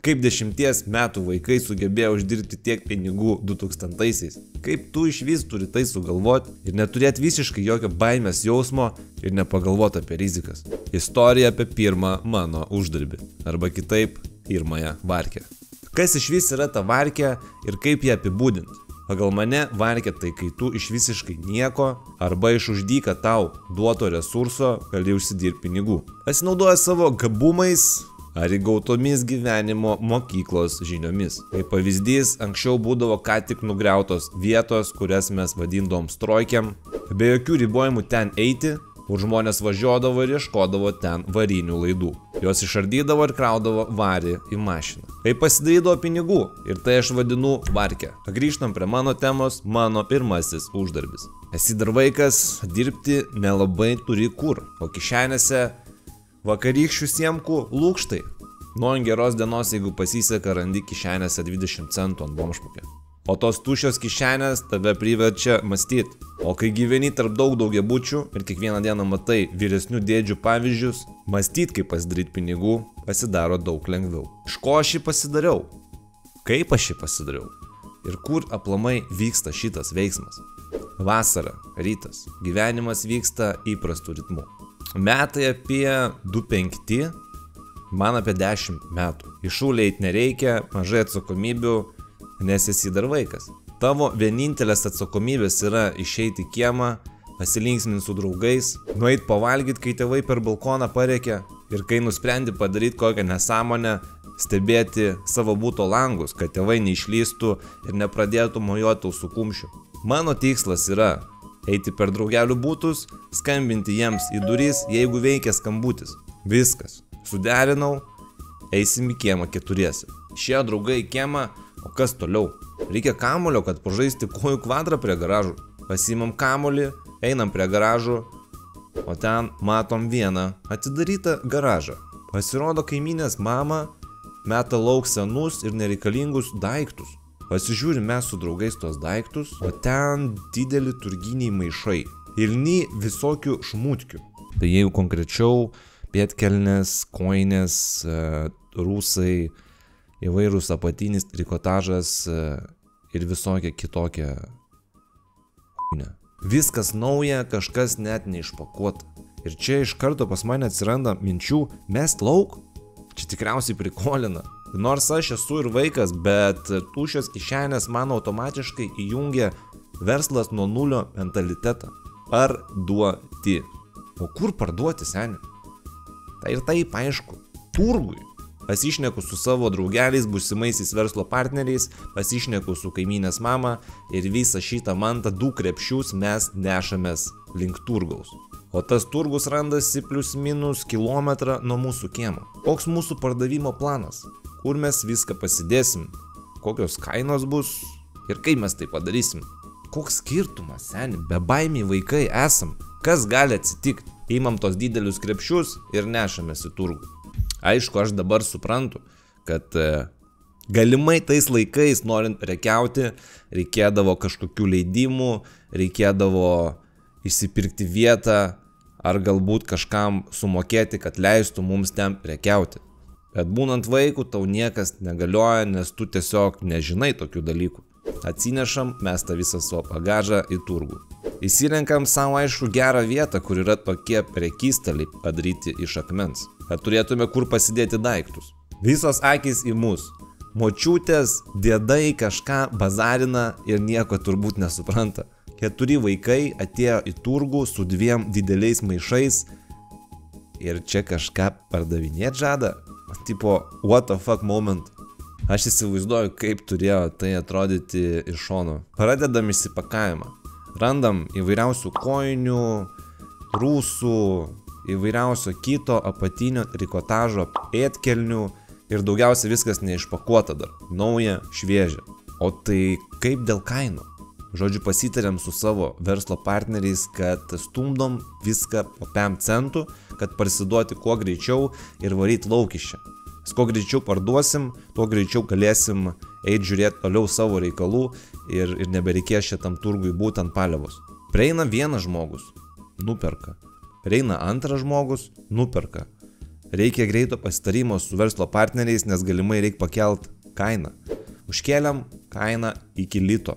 Kaip 10 metų vaikai sugebėjo uždirbti tiek pinigų 2000-aisiais? Kaip tu išvis turi tai sugalvoti ir neturėti visiškai jokio baimės jausmo ir nepagalvoti apie rizikas? Istorija apie pirmą mano uždarbį, arba kitaip, pirmąją varkę. Kas išvis yra ta varkė ir kaip ją apibūdinti? Pagal mane varkė tai, kai tu iš visiškai nieko arba iš uždyką tau duoto resurso gali užsidirbti pinigų. Pasinaudoja savo gabumais ar įgautomis gyvenimo mokyklos žiniomis. Kaip pavyzdys, anksčiau būdavo ką tik nugriautos vietos, kurias mes vadindom strojkiam, be jokių ribojimų ten eiti, kur žmonės važiuodavo ir ieškodavo ten varinių laidų. Jos išardydavo ir kraudavo varį į mašiną. Tai pasidarydavo pinigų ir tai aš vadinu varkę. Grįžtam prie mano temos, mano pirmasis uždarbis. Esi dar vaikas, dirbti nelabai turi kur, o kišenėse vakarykščių siemkų lūkštai. Nuo geros dienos, jeigu pasiseka, randi kišenėse 20 centų ant bomžpukė. O tos tuščios kišenės tave priverčia mąstyti. O kai gyveni tarp daug daugiabučių ir kiekvieną dieną matai vyresnių dėdžių pavyzdžius, mąstyti, kaip pasidaryti pinigų, pasidaro daug lengviau. Iš ko aš jį pasidariau? Kaip aš jį pasidariau? Ir kur aplamai vyksta šitas veiksmas? Vasara, rytas. Gyvenimas vyksta įprastu ritmu. Metai apie 2-5, man apie 10 metų. Į šūlį eit nereikia, mažai atsakomybių, nes esi dar vaikas. Tavo vienintelės atsakomybės yra išeiti į kiemą, pasilinksminti su draugais, nueit pavalgyti, kai tėvai per balkoną parėkia ir kai nusprendi padaryti kokią nesąmonę, stebėti savo būto langus, kad tėvai neišlystų ir nepradėtų mojuoti su kumščiu. Mano tikslas yra eiti per draugelių būtus, skambinti jiems į duris, jeigu veikia skambutis. Viskas. Suderinau, eisim į kiemą keturiesi. Šie draugai į kiemą, o kas toliau? Reikia kamulio, kad pažaisti kojų kvadrą prie garažų. Pasimam kamulį, einam prie garažų, o ten matom vieną atidarytą garažą. Pasirodo, kaimynės mama meta lauk senus ir nereikalingus daiktus. Pasižiūrim mes su draugais tos daiktus, o ten dideli turginiai maišai. Pilni visokių šmutkių. Tai jeigu konkrečiau, pėdkelnės, kojinės, rūsai, įvairūs apatinis trikotažas ir visokia kitokia k***nė. Viskas nauja, kažkas net neišpakuota. Ir čia iš karto pas mane atsiranda minčių mest lauk. Čia tikriausiai prikolina. Nors aš esu ir vaikas, bet tuščios kišenės man automatiškai įjungia verslas nuo nulio mentalitetą. Parduoti. O kur parduoti, seni? Tai ir taip aišku. Turgui. Pasišneku su savo draugeliais, būsimaisiais verslo partneriais, pasišneku su kaimynės mama ir visą šitą mantą 2 krepšius mes nešamės link turgaus. O tas turgus randasi plius-minus kilometrą nuo mūsų kiemo. Koks mūsų pardavimo planas? Kur mes viską pasidėsim? Kokios kainos bus? Ir kaip mes tai padarysim? Koks skirtumas, seni? Bebaimiai vaikai esam. Kas gali atsitikti? Įmam tos didelius krepšius ir nešamės į turgų. Aišku, aš dabar suprantu, kad galimai tais laikais, norint prekiauti, reikėdavo kažkokių leidimų, reikėdavo išsipirkti vietą ar galbūt kažkam sumokėti, kad leistų mums ten prekiauti. Bet būnant vaiku, tau niekas negalioja, nes tu tiesiog nežinai tokių dalykų. Atsinešam mes tą visą savo bagažą į turgų. Įsirenkam savo aišku gerą vietą, kur yra tokie prekystaliai padaryti iš akmens, kad turėtume kur pasidėti daiktus. Visos akys į mus. Močiutės, dėdai kažką bazarina ir nieko turbūt nesupranta. 4 vaikai atėjo į turgų su 2 dideliais maišais ir čia kažką pardavinėt žada. Tipo, what the fuck moment. Aš įsivaizduoju, kaip turėjo tai atrodyti iš šono. Pradedam išsipakavimą. Randam įvairiausių kojinių, rūsų, įvairiausio kito apatinio trikotažo, pėdkelnių ir daugiausia viskas neišpakuota dar. Nauja, šviežia. O tai kaip dėl kainų? Žodžiu, pasitarėm su savo verslo partneriais, kad stumdom viską po 5 centų, kad parsiduoti kuo greičiau ir varyti lauk iš čia. Kuo greičiau parduosim, tuo greičiau galėsim eiti žiūrėti toliau savo reikalų ir nebereikės šitam turgui būti ant palievos. Prieina vienas žmogus, nuperka. Prieina antras žmogus, nuperka. Reikia greito pasitarimo su verslo partneriais, nes galimai reikia pakelt kainą. Užkėliam kainą iki lito.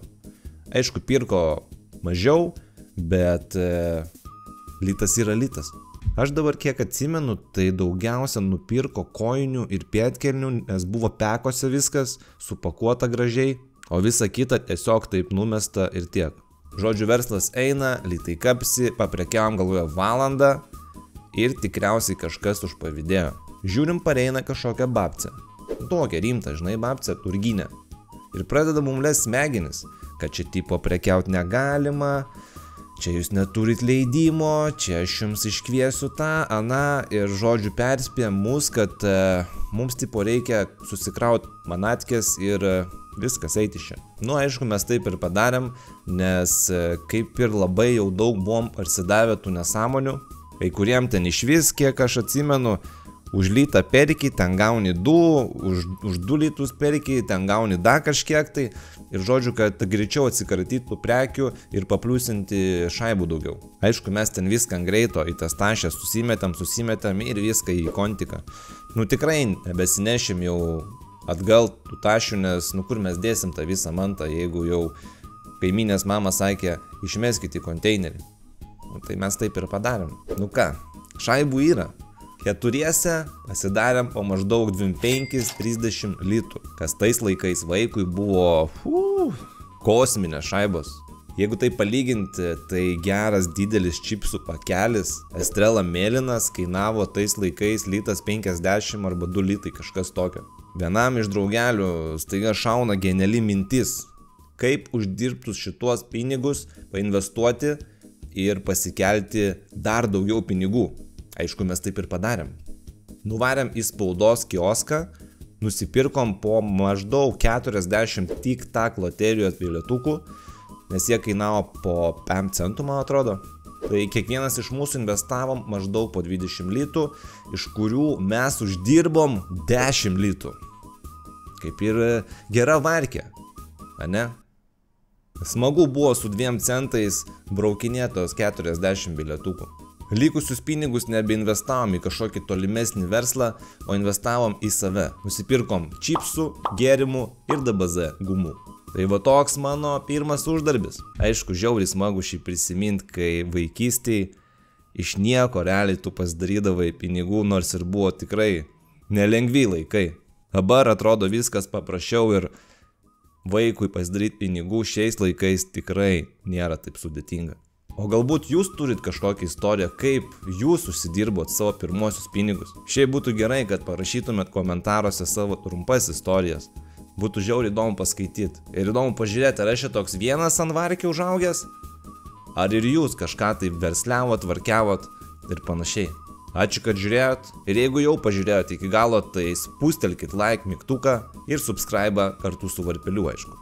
Aišku, pirko mažiau, bet litas yra litas. Aš dabar kiek atsimenu, tai daugiausia nupirko kojinių ir pėdkelnių, nes buvo pekose viskas, supakuota gražiai, o visa kita tiesiog taip numesta ir tiek. Žodžiu, verslas eina, litai kapsi, paprekiavom galvoje valandą ir tikriausiai kažkas užpavydėjo. Žiūrim, pareina kažkokią babcę. Tokia rimta, žinai, babcė, turginė. Ir pradeda mumlės smegenis, kad čia tipo prekiaut negalima, čia jūs neturit leidimo, čia aš jums iškviesiu tą, aną, ir žodžiu perspėja mus, kad mums tipo reikia susikraut manatkės ir viskas eiti čia. Nu, aišku, mes taip ir padarėm, nes kaip ir labai jau daug buvom parsidavę tų nesąmonių, kai kuriem ten išvis, kiek aš atsimenu, už litą perki, ten gauni 2, už 2 litus perki, ten gauni dar kažkiek tai. Ir žodžiu, kad greičiau atsikratytų prekių ir papliusinti šaibų daugiau. Aišku, mes ten viską greito į tas tašės susimetėm ir viską į kontiką. Nu tikrai nebesinešim jau atgal tų tašių, nes nu kur mes dėsim tą visą mantą, jeigu jau kaimynės mama sakė, išmeskite į konteinerį. Nu, tai mes taip ir padarėm. Nu ką, šaibų yra. Keturiese pasidarėm po maždaug 25-30 litų, kas tais laikais vaikui buvo kosminės šaibos. Jeigu tai palyginti, tai geras didelis čipsų pakelis, Estrela mėlynas, kainavo tais laikais litas 50 arba 2 litai, kažkas tokio. Vienam iš draugelių staiga šauna geniali mintis, kaip uždirbtus šituos pinigus painvestuoti ir pasikelti dar daugiau pinigų. Aišku, mes taip ir padarėm. Nuvarėm į spaudos kioską, nusipirkom po maždaug 40 tik-tak loterijos bilietukų, nes jie kainavo po 5 centų, man atrodo. Tai kiekvienas iš mūsų investavom maždaug po 20 litų, iš kurių mes uždirbom 10 litų. Kaip ir gera varkė, ane? Smagu buvo su 2 centais braukinėtos 40 bilietukų. Likusius pinigus nebeinvestavom į kažkokį tolimesnį verslą, o investavom į save. Nusipirkom čipsų, gėrimų ir DBZ gumų. Tai va toks mano pirmas uždarbis. Aišku, žiauriai smagu šį prisimint, kai vaikystėj iš nieko realiai tu pasidarydavai pinigų, nors ir buvo tikrai nelengvi laikai. Dabar atrodo viskas paprasčiau ir vaikui pasidaryti pinigų šiais laikais tikrai nėra taip sudėtinga. O galbūt jūs turit kažkokią istoriją, kaip jūs užsidirbot savo pirmosius pinigus. Šiaip būtų gerai, kad parašytumėt komentaruose savo trumpas istorijas. Būtų žiauriai įdomu paskaityti. Ir įdomu pažiūrėti, ar aš čia toks vienas ant varkių užaugęs, ar ir jūs kažką tai versliavot, tvarkiavot ir panašiai. Ačiū, kad žiūrėjot. Ir jeigu jau pažiūrėjot iki galo, tai spustelkit like mygtuką ir subscribe kartu su varpeliu, aišku.